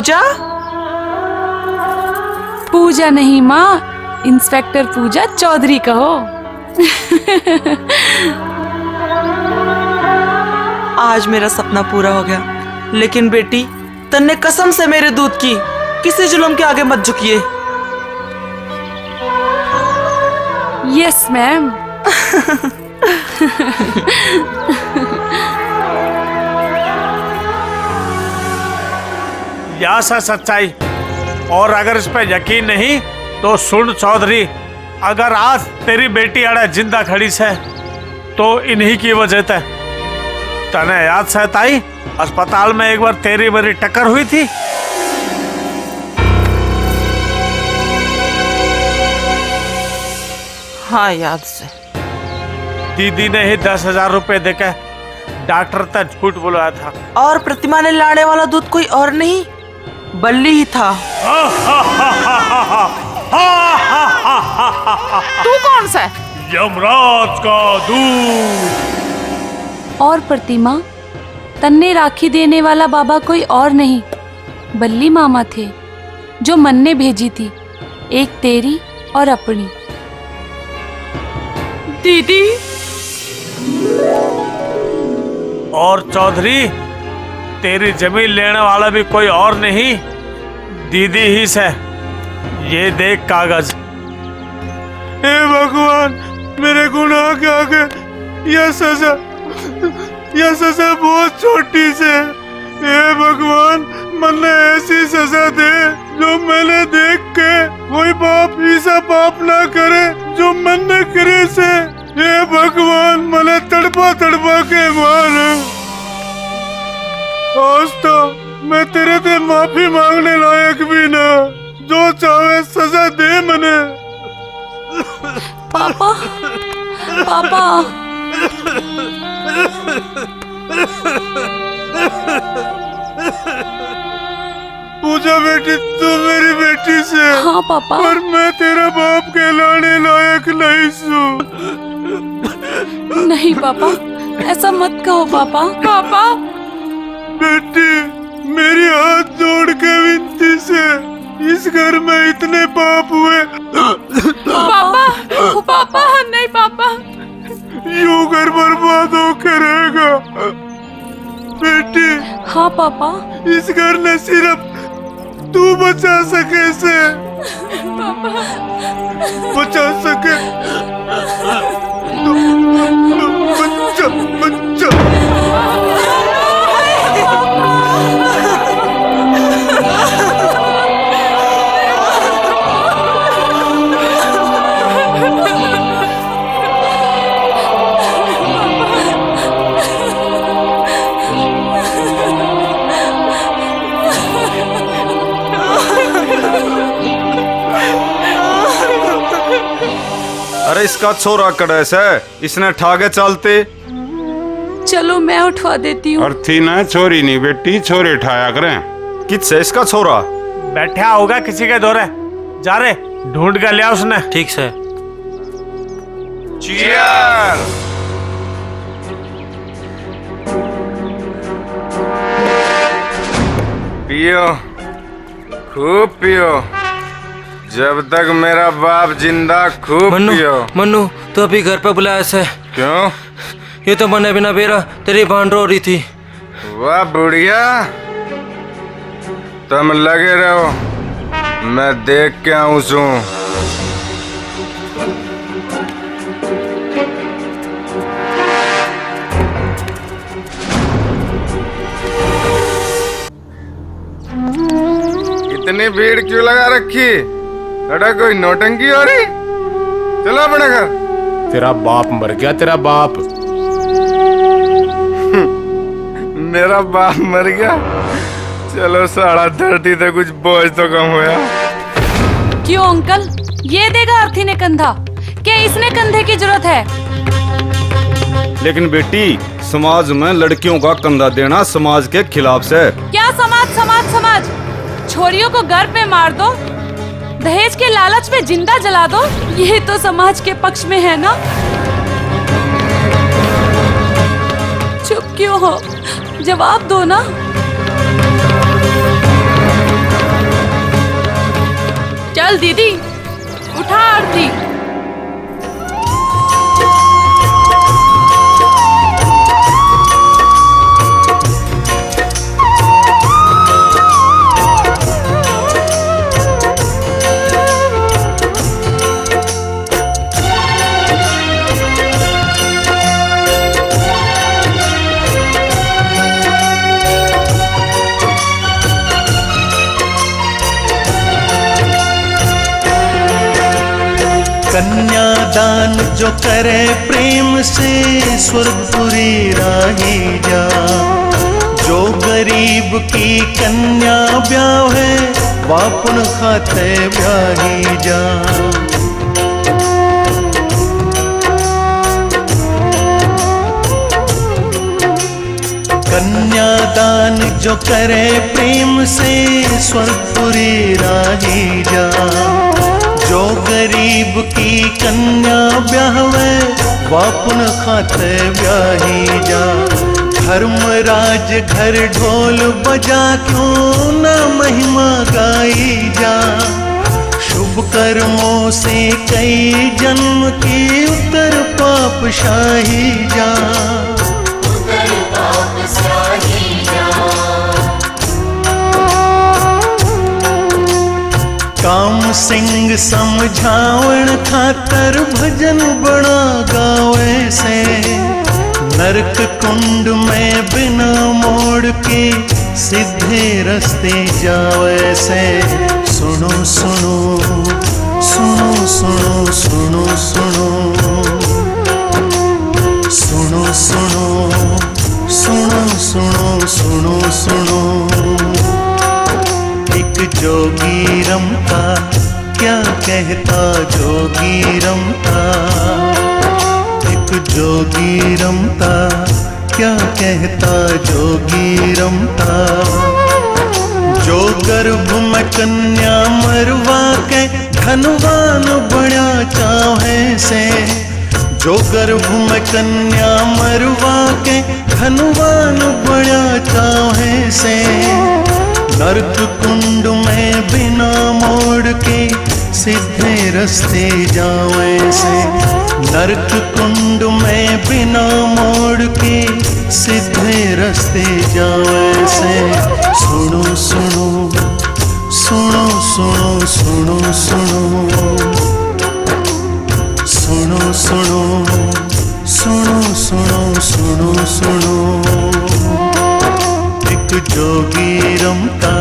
पूजा? पूजा नहीं माँ, इंस्पेक्टर पूजा चौधरी कहो। आज मेरा सपना पूरा हो गया। लेकिन बेटी, तन्ने कसम से मेरे दूध की किसी जुल्म के आगे मत झुकिए। Yes ma'am. या सच्चाई, और अगर इस पे यकीन नहीं तो सुन चौधरी, अगर आज तेरी बेटी अड़े जिंदा खड़ी से तो इन्हीं की वजह से। तने याद से ताई अस्पताल में एक बार तेरी मेरी टक्कर हुई थी? हाँ याद से। दीदी ने ही 10,000 रुपए देकर डॉक्टर तक झूठ बुलवाया था। और प्रतिमा ने लाने वाला दूध कोई और नहीं, बल्ली ही था। तू कौन सा? यमराज का दूध। और प्रतिमा, तन्ने राखी देने वाला बाबा कोई और नहीं, बल्ली मामा थे, जो मन ने भेजी थी, एक तेरी और अपनी। दीदी। और चौधरी, तेरी जमीन लेने वाला भी कोई और नहीं, दीदी ही से। ये देख कागज। हे भगवान, मेरे गुनाह के आगे यह सजा बहुत छोटी से। हे भगवान, मन्ने ऐसी सजा दे जो मैंने देख के कोई बाप ऐसा पाप ना करे जो मैंने करे से। हे भगवान, मने तड़पा तड़पा के मार। आज तो मैं तेरे से माफी मांगने लायक भी ना, जो चाहे सजा दे मने। पापा, पापा। पूजा बेटी, तू मेरी बेटी से। हाँ पापा। पर मैं तेरा बाप कहलाने लायक नहीं सू। नहीं पापा, ऐसा मत कहो पापा। पापा। बेटी, मेरी हाथ जोड़ के विनती से, इस घर में इतने पाप हुए। पापा, पापा, नहीं पापा। यूं घर बर्बाद होकर रहेगा। बेटी। हाँ पापा। इस घर ने सिर्फ तू बचा सके से। पापा। बचा सके तो बच्चा। अरे इसका छोरा कड़ैस है, इसने ठागे चलते। चलो मैं उठवा देती हूँ। अर्थी ना छोरी नहीं बेटी, छोरे ठाया करें। किससे इसका छोरा? बैठा होगा किसी के दौरे। जा रे, ढूंढ कर लिया उसने। ठीक से। चीयर। पियो, खूब पियो, जब तक मेरा बाप जिंदा, खूब पियो। मन्नू, तो अभी घर पे बुलाया से? क्यों? ये तो मने बिना बेरा तेरी भान रो रही थी। वाह बुढ़िया, तुम लगे रहो, मैं देख के आऊं सू। इतनी भीड़ क्यों लगा रखी? अरे कोई नौटंकी हो रही? चलो अपने घर। तेरा बाप मर गया, तेरा बाप। मेरा बाप मर गया? चलो 30.5 तो कुछ बोझ तो कम होया। क्यों अंकल, ये देगा अर्थी ने कंधा? क्या इसने कंधे की जरूरत है? लेकिन बेटी, समाज में लड़कियों का कंधा देना समाज के खिलाफ से। क्या समाज समाज समाज? छोरियों को घर पे मार दो, दहेज के लालच में जिंदा जला दो, ये तो समाज के पक्ष में है ना? चुप क्यों हो? जवाब दो ना। चल दीदी उठा आरती। कन्यादान जो करे प्रेम से स्वर्गपुरी राही जा, जो गरीब की कन्या ब्याहे बापुन खाते ब्याही जा। कन्यादान जो करे प्रेम से स्वर्गपुरी राही जा, जो गरीब की कन्या ब्याहवे बापुन खाते ब्याही जा। धर्मराज घर ढोल बजा क्यों न महिमा गाई जा, शुभ कर्मों से कई जन्म की उतर पाप शाही जा। काम सिंह समझावण खातर भजन बड़ा गावे से, नरक कुंड में बिना मोड़ के सीधे रस्ते जावे से। सुनो सुनो सुनो सुनो सुनो सुनो सुनो सुनो सुनो सुनो सुनो। एक जोगी रमता क्या कहता जोगी रमता, एक जोगी रमता क्या कहता जोगी रमता। जो गर्भ में कन्या मरवा के धनवान बड़ा चाहे से, जो गर्भ में कन्या मरवा के धनवान बड़ा चाहे से। नरक कुंड में बिना मोड़ के सीधे रस्ते जावे से, नरक कुंड में बिना मोड़ के सीधे रस्ते जावे से। सुनो सुनो सुनो सुनो सुनो सुनो सुनो सुनो सुनो सुनो सुनो। एक जोगी रमता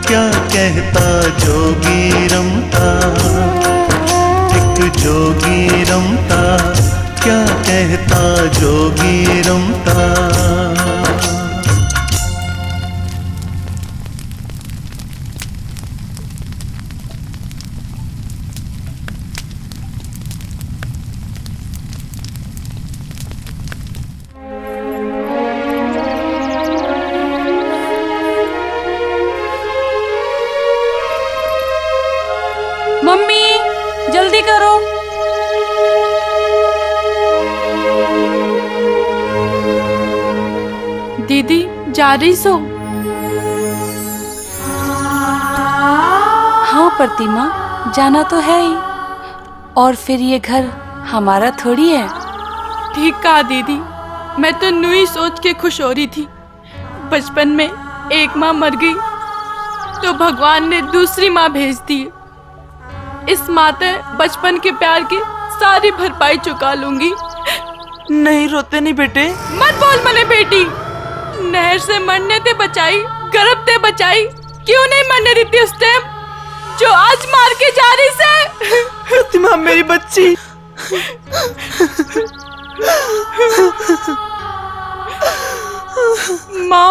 क्या कहता जोगी रमता, एक जोगी रमता क्या कहता जोगी रमता। मम्मी जल्दी करो। दीदी जा रही सो? हाँ प्रतिमा, जाना तो है ही, और फिर ये घर हमारा थोड़ी है। ठीक कहा दीदी, मैं तो नुई सोच के खुश हो रही थी। बचपन में एक माँ मर गई तो भगवान ने दूसरी माँ भेज दी। इस माते बचपन के प्यार की सारी भरपाई चुका लूंगी। नहीं रोते नहीं बेटे। मत बोल मने बेटी, नहर से मरने ते बचाई, गर्भ ते बचाई, क्यों नहीं मरने देती उस टाइम जो आज मार के जा रही से। प्रतिमा मेरी बच्ची। माँ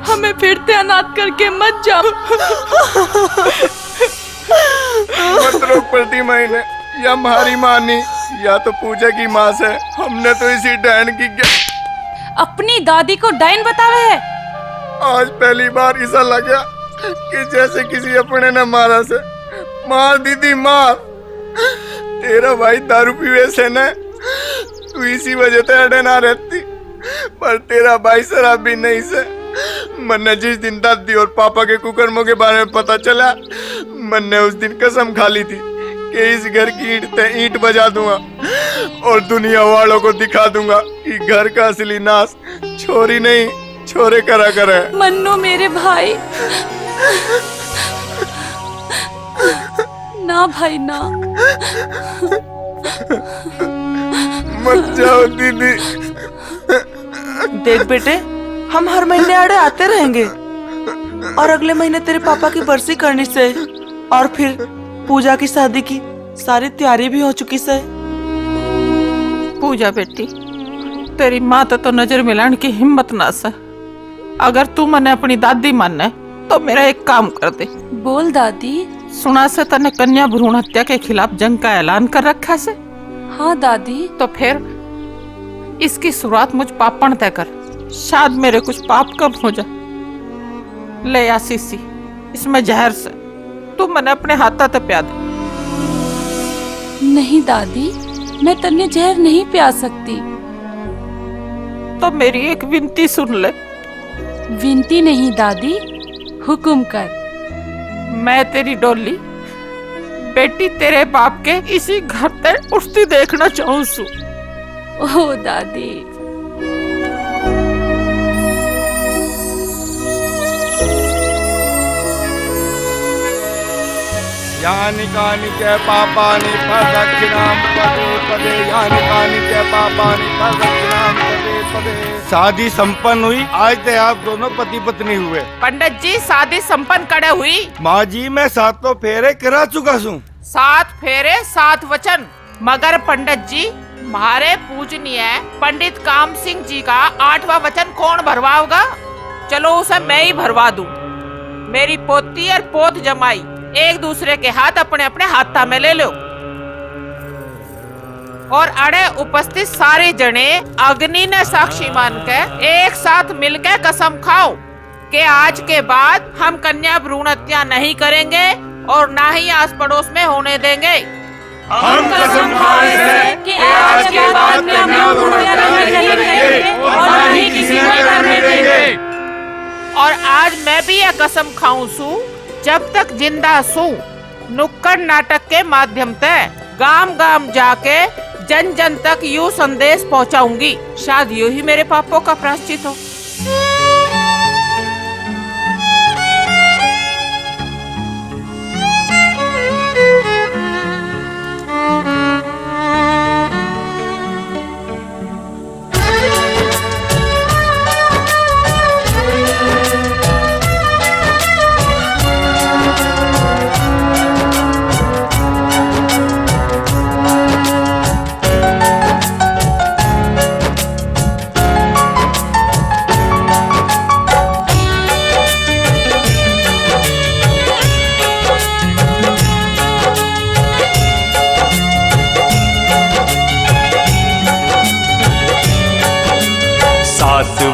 हमें फिर से अनाथ करके मत जाओ। मत रोक प्रतिमा, ने या हमारी माँ नहीं या तो पूजा की माँ से, हमने तो इसी डायन की अपनी दादी को डायन बतावे है। आज पहली बार ऐसा लगा कि जैसे किसी अपने ने मारा से। मार दीदी मार, तेरा भाई दारू पीवे से न, तू इसी वजह से अड़े ना रहती, पर तेरा भाई शराबी नहीं से। मैंने जिस दिन दादी और पापा के कुकर्मों के बारे में पता चला, मन ने उस दिन कसम खा ली थी कि इस घर की ईंट ते ईंट बजा दूंगा और दुनिया वालों को दिखा दूंगा कि घर का असली नाश छोरी नहीं छोरे करा करे। मन्नू मेरे भाई, ना भाई ना, मत जाओ दीदी। देख बेटे, हम हर महीने आड़े आते रहेंगे और अगले महीने तेरे पापा की बरसी करनी से और फिर पूजा की शादी की सारी तैयारी भी हो चुकी से। पूजा बेटी, तेरी माँ तो नजर मिलाने की हिम्मत ना सा। अगर तू मने अपनी दादी माने तो मेरा एक काम कर दे। बोल दादी। सुना से तने कन्या भ्रूण हत्या के खिलाफ जंग का ऐलान कर रखा से। हाँ दादी। तो फिर इसकी शुरुआत मुझ पापण तय कर, शायद मेरे कुछ पाप कम हो जा। ले आशीषी, इसमें जहर से तू मने अपने हाथा ते प्या दे। नहीं दादी, मैं तन्ने जहर नहीं पिया सकती। तो मेरी एक विनती सुन ले। विनती नहीं दादी, हुक्म कर। मैं तेरी डोली बेटी तेरे बाप के इसी घर ते उठती देखना चाहूँ सु। ओ दादी। यानि कानि च पापानि प्रदक्षिणां पदे पदे, यानि कानि च पापानि प्रदक्षिणां पदे पदे। शादी संपन्न हुई, आज ते आप दोनों पति पत्नी हुए। पंडित जी, शादी संपन्न करे हुई। माँ जी, मैं 7 फेरे करा चुका हूँ। 7 फेरे 7 वचन। मगर पंडित जी, हमारे पूजनीय पंडित काम सिंह जी का 8वां वचन कौन भरवाओगा? चलो उसे मैं ही भरवा दूं। मेरी पोती और पोत जमाई एक दूसरे के हाथ अपने अपने हाथा में ले लो और अड़े उपस्थित सारे जने अग्नि ने साक्षी मानकर एक साथ मिलकर कसम खाओ कि आज के बाद हम कन्या भ्रूण हत्या नहीं करेंगे और ना ही आस पड़ोस में होने देंगे। हम कसम खाते हैं कि आज के बाद कन्या भ्रूण हत्या नहीं करेंगे और ना ही किसी को करने देंगे। और आज मैं भी यह कसम खाऊं सू, जब तक जिंदा सू नुक्कड़ नाटक के माध्यम से गांव गांव जाके जन जन तक यूं संदेश पहुंचाऊंगी। शायद यूं ही मेरे पापों का प्रायश्चित हो।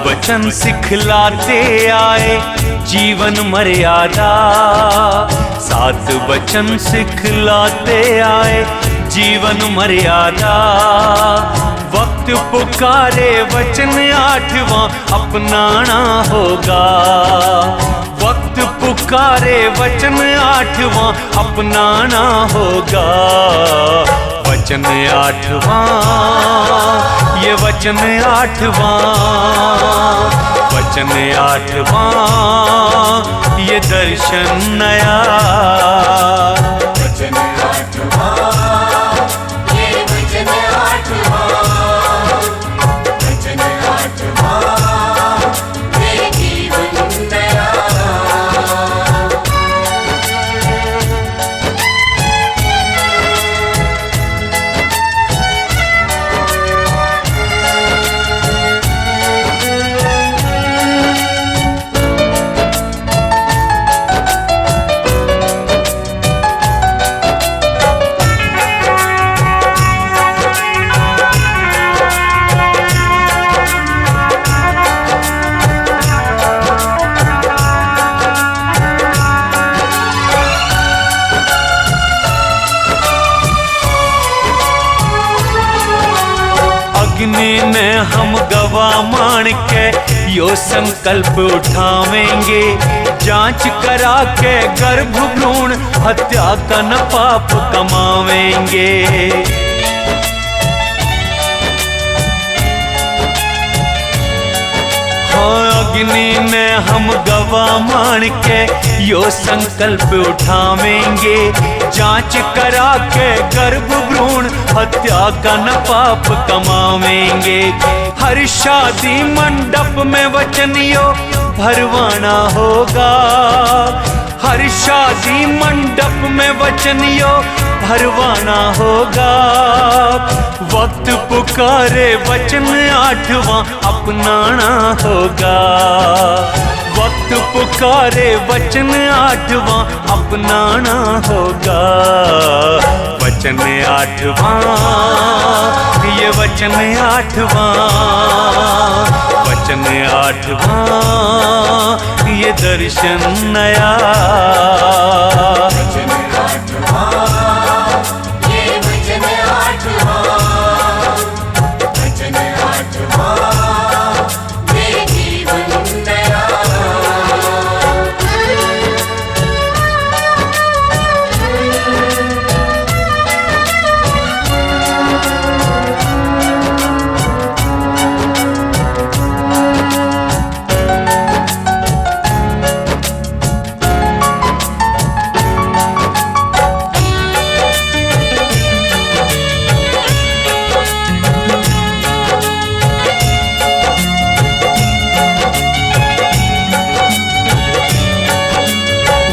वचन सिखलाते आए जीवन मर्यादा, 7 वचन सिखलाते आए जीवन मर्यादा। वक्त पुकारे वचन 8वां अपनाना होगा। वक्त पुकारे वचन 8वां अपनाना होगा। वचन 8वां, ये वचन 8वां, वचन 8वां, ये दर्शन नया। वचन 8वां, ये वचन 8वां, वचन 8वां, ये जीवन नया। अग्नि में हम गवा मान के यो संकल्प उठावेंगे, जांच करा के गर्भ भ्रूण हत्या का न पाप कमावेंगे। अग्नि में हम गवाह मान के यो संकल्प उठावेंगे। जांच करा के गर्भ भ्रूण हत्या का न पाप कमावेंगे। हर शादी मंडप में वचनियो भरवाना होगा। हर शादी मंडप में वचनियो भरवाना होगा। वक्त पुकारे वचन आठवां अपनाना होगा। वक्त पुकारे वचन आठवां अपनाना होगा। वचन आठवां, ये वचन आठवां, वचन आठवां, ये दर्शन नया।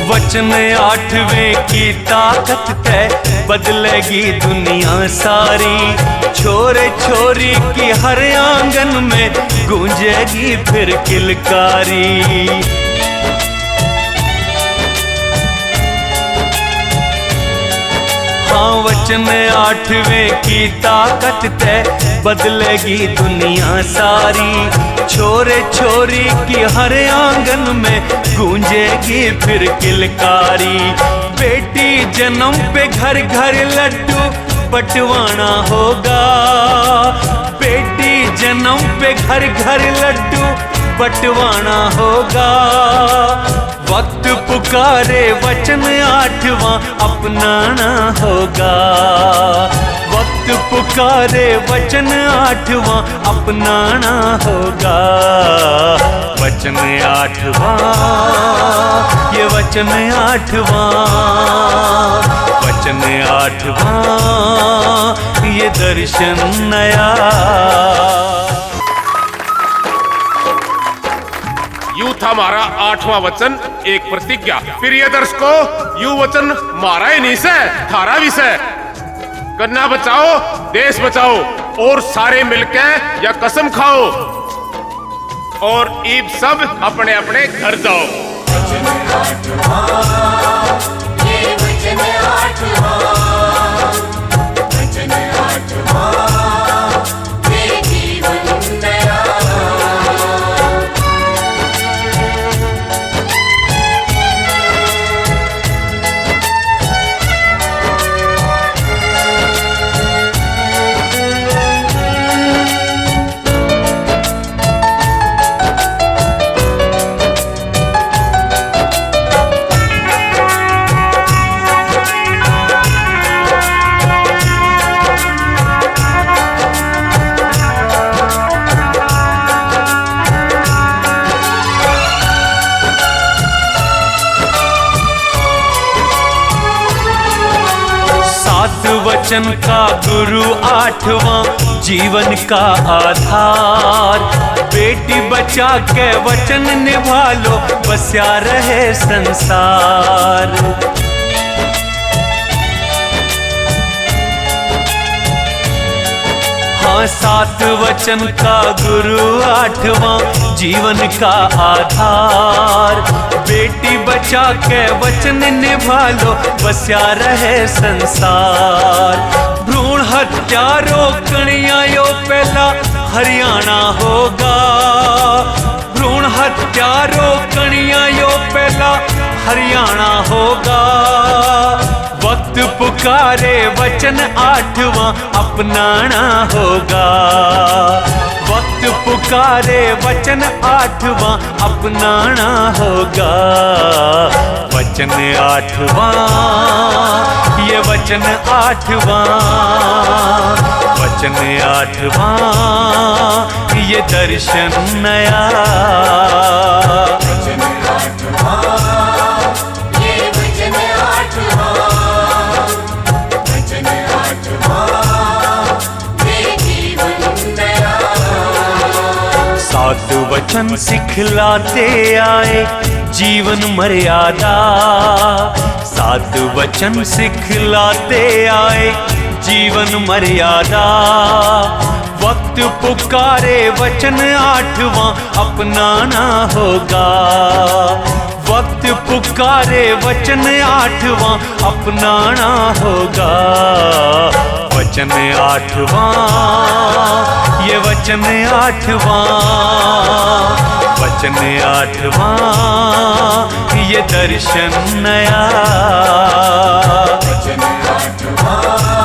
वचन आठवें की ताकत तय बदलेगी दुनिया सारी। छोरे छोरी की हर आंगन में गूंजेगी फिर किलकारी। हाँ, वचन आठवें की ताकत तय बदलेगी दुनिया सारी। छोरे छोरी की हर आंगन में गूंजेगी फिर किलकारी। बेटी जन्म पे घर घर लड्डू बंटवाना होगा। बेटी जन्म पे घर घर लड्डू बंटवाना होगा। वक्त पुकारे वचन आठवां अपनाना होगा। वक्त पुकारे वचन आठवां अपनाना होगा। वचन आठवां, ये वचन आठवां, वचन आठवां, ये दर्शन नया। यू था हमारा 8वां वचन, एक प्रतिज्ञा। प्रिय दर्शकों, यू वचन मारा ही नहीं से थारा विषय। कन्या बचाओ, देश बचाओ और सारे मिलके या कसम खाओ और ईब सब अपने अपने घर जाओ। वचन का गुरु आठवां जीवन का आधार। बेटी बचा के वचन निभा लो, बस्या रहे संसार। हाँ, 7 वचन का गुरु आठवां जीवन का आधार। बेटी बचा के वचन निभा लो, बस्या रहे संसार। भ्रूण हत्या रोकनिया यो पहला हरियाणा होगा। भ्रूण हत्या रोकनिया यो पहला हरियाणा होगा। वक्त पुकारे वचन आठवां अपनाना होगा। वक्त पुकारे वचन आठवां अपनाना होगा। वचन आठवां, ये वचन आठवां, वचन आठवां, ये दर्शन नया। वचन आठवां, ये वचन आठवां, वचन आठवां, ये जीवन नया। सात वचन सिखलाते आए जीवन मर्यादा। सात वचन सिखलाते आए जीवन मर्यादा। वक्त पुकारे वचन आठवां अपनाना होगा। वक्त पुकारे वचन आठवां अपनाना होगा। वचन आठवां, ये वचन आठवां, वचन आठवां, ये दर्शन नया। वचन आठवां,